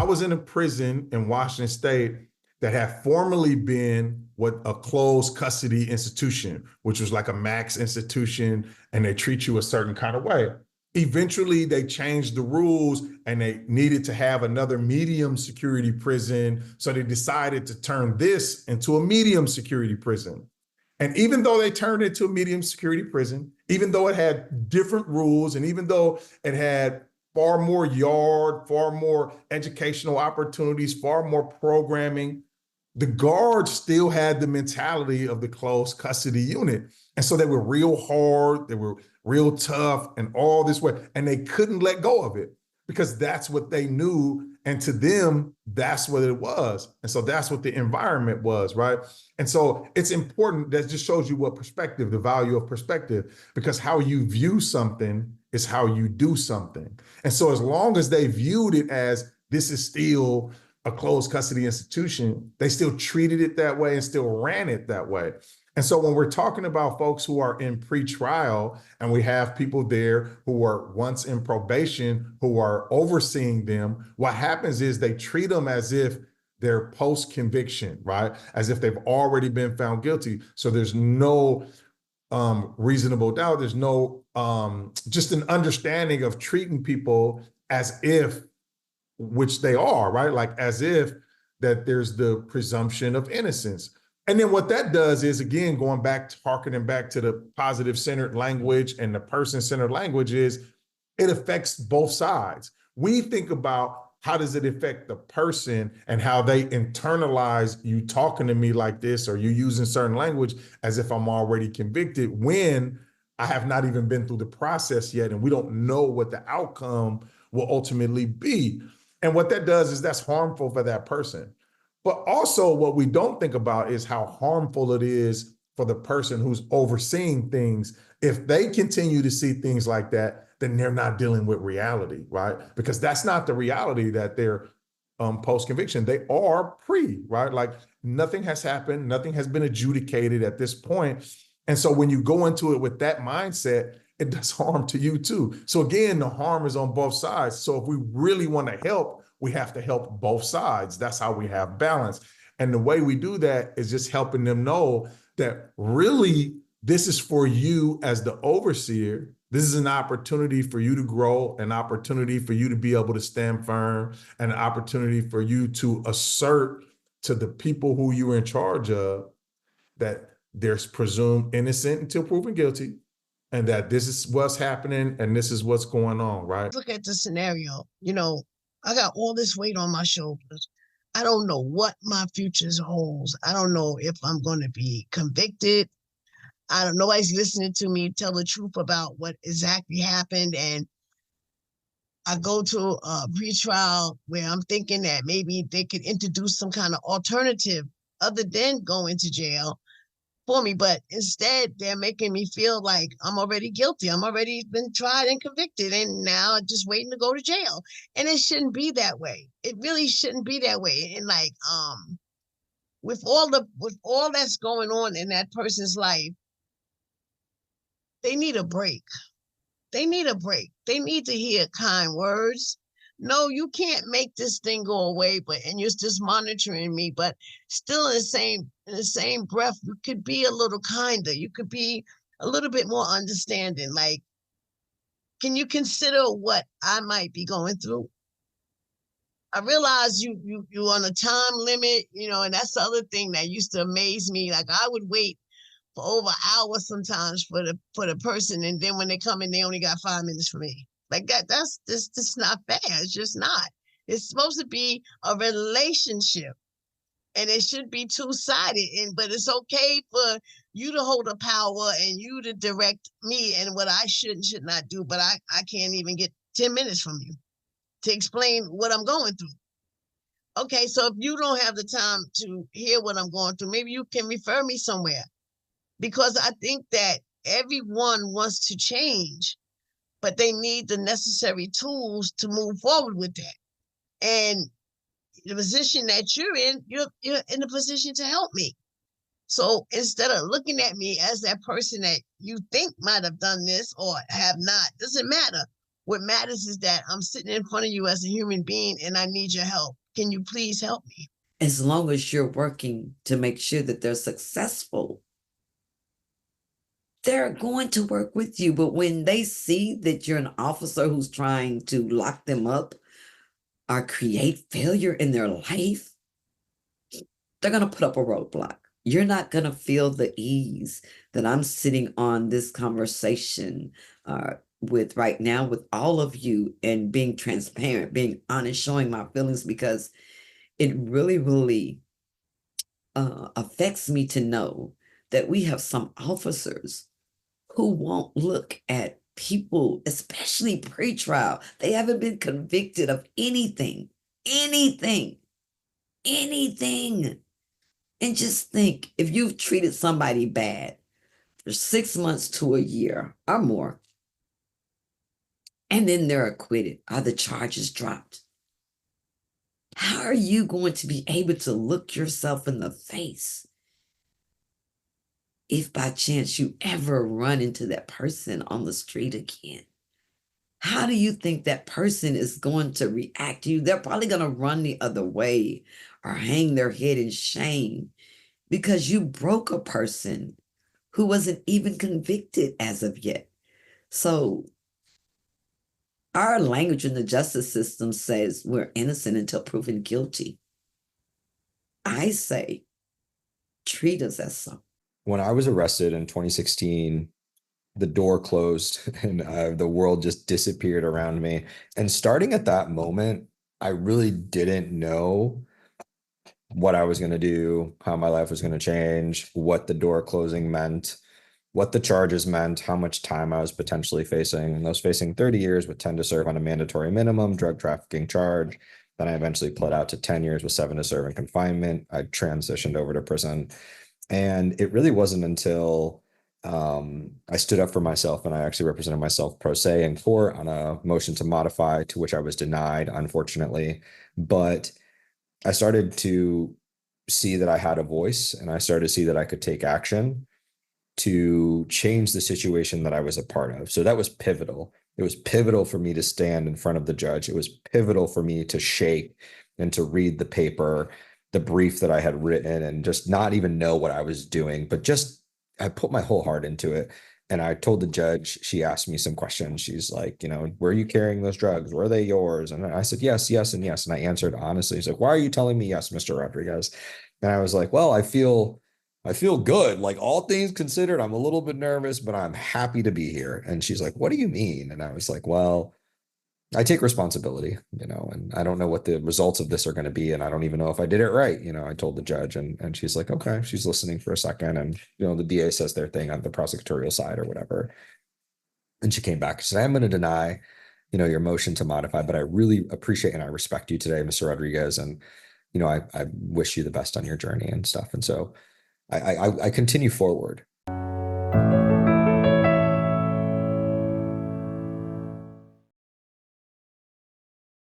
was in a prison in Washington State that had formerly been what a closed custody institution, which was like a max institution, and they treat you a certain kind of way. Eventually, they changed the rules and they needed to have another medium security prison. So they decided to turn this into a medium security prison. And even though they turned it into a medium security prison, even though it had different rules, and even though it had far more yard, far more educational opportunities, far more programming, the guards still had the mentality of the closed custody unit. And so they were real hard, they were real tough and all this way. And they couldn't let go of it because that's what they knew. And to them, that's what it was. And so that's what the environment was, right? And so it's important. That just shows you what perspective, the value of perspective, because how you view something is how you do something. And so as long as they viewed it as this is still a closed custody institution, they still treated it that way and still ran it that way. And so when we're talking about folks who are in pretrial and we have people there who are once in probation, who are overseeing them, what happens is they treat them as if they're post-conviction, right? As if they've already been found guilty. So there's no reasonable doubt. There's no just an understanding of treating people as if, which they are, right? Like as if that there's the presumption of innocence. And then what that does is, again, going back, harkening back to the positive centered language and the person centered language, is it affects both sides. We think about how does it affect the person and how they internalize you talking to me like this, or you using certain language as if I'm already convicted when I have not even been through the process yet. And we don't know what the outcome will ultimately be. And what that does is that's harmful for that person. But also what we don't think about is how harmful it is for the person who's overseeing things. If they continue to see things like that, then they're not dealing with reality, right? Because that's not the reality that they're post-conviction. They are pre, right? Like nothing has happened, nothing has been adjudicated at this point. And so when you go into it with that mindset, it does harm to you too. So again, the harm is on both sides. So if we really want to help, we have to help both sides. That's how we have balance. And the way we do that is just helping them know that really this is for you as the overseer. This is an opportunity for you to grow, an opportunity for you to be able to stand firm, and an opportunity for you to assert to the people who you're in charge of that they're presumed innocent until proven guilty, and that this is what's happening and this is what's going on, right? Look at the scenario. I got all this weight on my shoulders. I don't know what my future holds. I don't know if I'm going to be convicted. Nobody's listening to me tell the truth about what exactly happened. And I go to a pretrial where I'm thinking that maybe they could introduce some kind of alternative other than going to jail for me, but instead they're making me feel like I'm already guilty. I'm already been tried and convicted, and now I'm just waiting to go to jail. And it shouldn't be that way. It really shouldn't be that way. And like, with all that's going on in that person's life, they need a break. They need a break. They need to hear kind words. No, you can't make this thing go away, and you're just monitoring me, but still in the same breath, you could be a little kinder. You could be a little bit more understanding. Like, can you consider what I might be going through? I realize you on a time limit, and that's the other thing that used to amaze me. Like I would wait for over hours sometimes for the person, and then when they come in, they only got 5 minutes for me. Like that's just not fair. It's just not. It's supposed to be a relationship, and it should be two-sided. But it's okay for you to hold the power and you to direct me and what I should not do. But I can't even get 10 minutes from you to explain what I'm going through. Okay, so if you don't have the time to hear what I'm going through, maybe you can refer me somewhere, because I think that everyone wants to change, but they need the necessary tools to move forward with that. And the position that you're in in a position to help me. So instead of looking at me as that person that you think might have done this or have not, doesn't matter. What matters is that I'm sitting in front of you as a human being and I need your help. Can you please help me? As long as you're working to make sure that they're successful, they're going to work with you. But when they see that you're an officer who's trying to lock them up or create failure in their life, they're going to put up a roadblock. You're not going to feel the ease that I'm sitting on this conversation with right now with all of you, and being transparent, being honest, showing my feelings, because it really, really affects me to know that we have some officers who won't look at people, especially pretrial. They haven't been convicted of anything, anything, anything. And just think, if you've treated somebody bad for 6 months to a year or more, and then they're acquitted or the charges dropped, how are you going to be able to look yourself in the face if by chance you ever run into that person on the street again? How do you think that person is going to react to you? They're probably going to run the other way or hang their head in shame because you broke a person who wasn't even convicted as of yet. So our language in the justice system says we're innocent until proven guilty. I say, treat us as so. When I was arrested in 2016, the door closed and the world just disappeared around me. And starting at that moment, I really didn't know what I was going to do, how my life was going to change, what the door closing meant, what the charges meant, how much time I was potentially facing. And I was facing 30 years with 10 to serve on a mandatory minimum drug trafficking charge. Then I eventually pled out to 10 years with 7 to serve in confinement. I transitioned over to prison. And it really wasn't until I stood up for myself and I actually represented myself pro se in court on a motion to modify, to which I was denied, unfortunately. But I started to see that I had a voice, and I started to see that I could take action to change the situation that I was a part of. So that was pivotal. It was pivotal for me to stand in front of the judge. It was pivotal for me to shake and to read the paper, the brief that I had written, and just not even know what I was doing, but just I put my whole heart into it. And I told the judge, she asked me some questions. She's like, were you carrying those drugs? Were they yours? And I said, yes, yes, and yes. And I answered honestly. She's like, why are you telling me yes, Mr. Rodriguez? And I was like, well, I feel good. Like, all things considered, I'm a little bit nervous, but I'm happy to be here. And she's like, what do you mean? And I was like, well, I take responsibility, and I don't know what the results of this are going to be. And I don't even know if I did it right. I told the judge, and she's like, okay, she's listening for a second. And, the DA says their thing on the prosecutorial side or whatever. And she came back. She said, I'm going to deny, your motion to modify, but I really appreciate and I respect you today, Mr. Rodriguez. And, I wish you the best on your journey and stuff. And so I continue forward.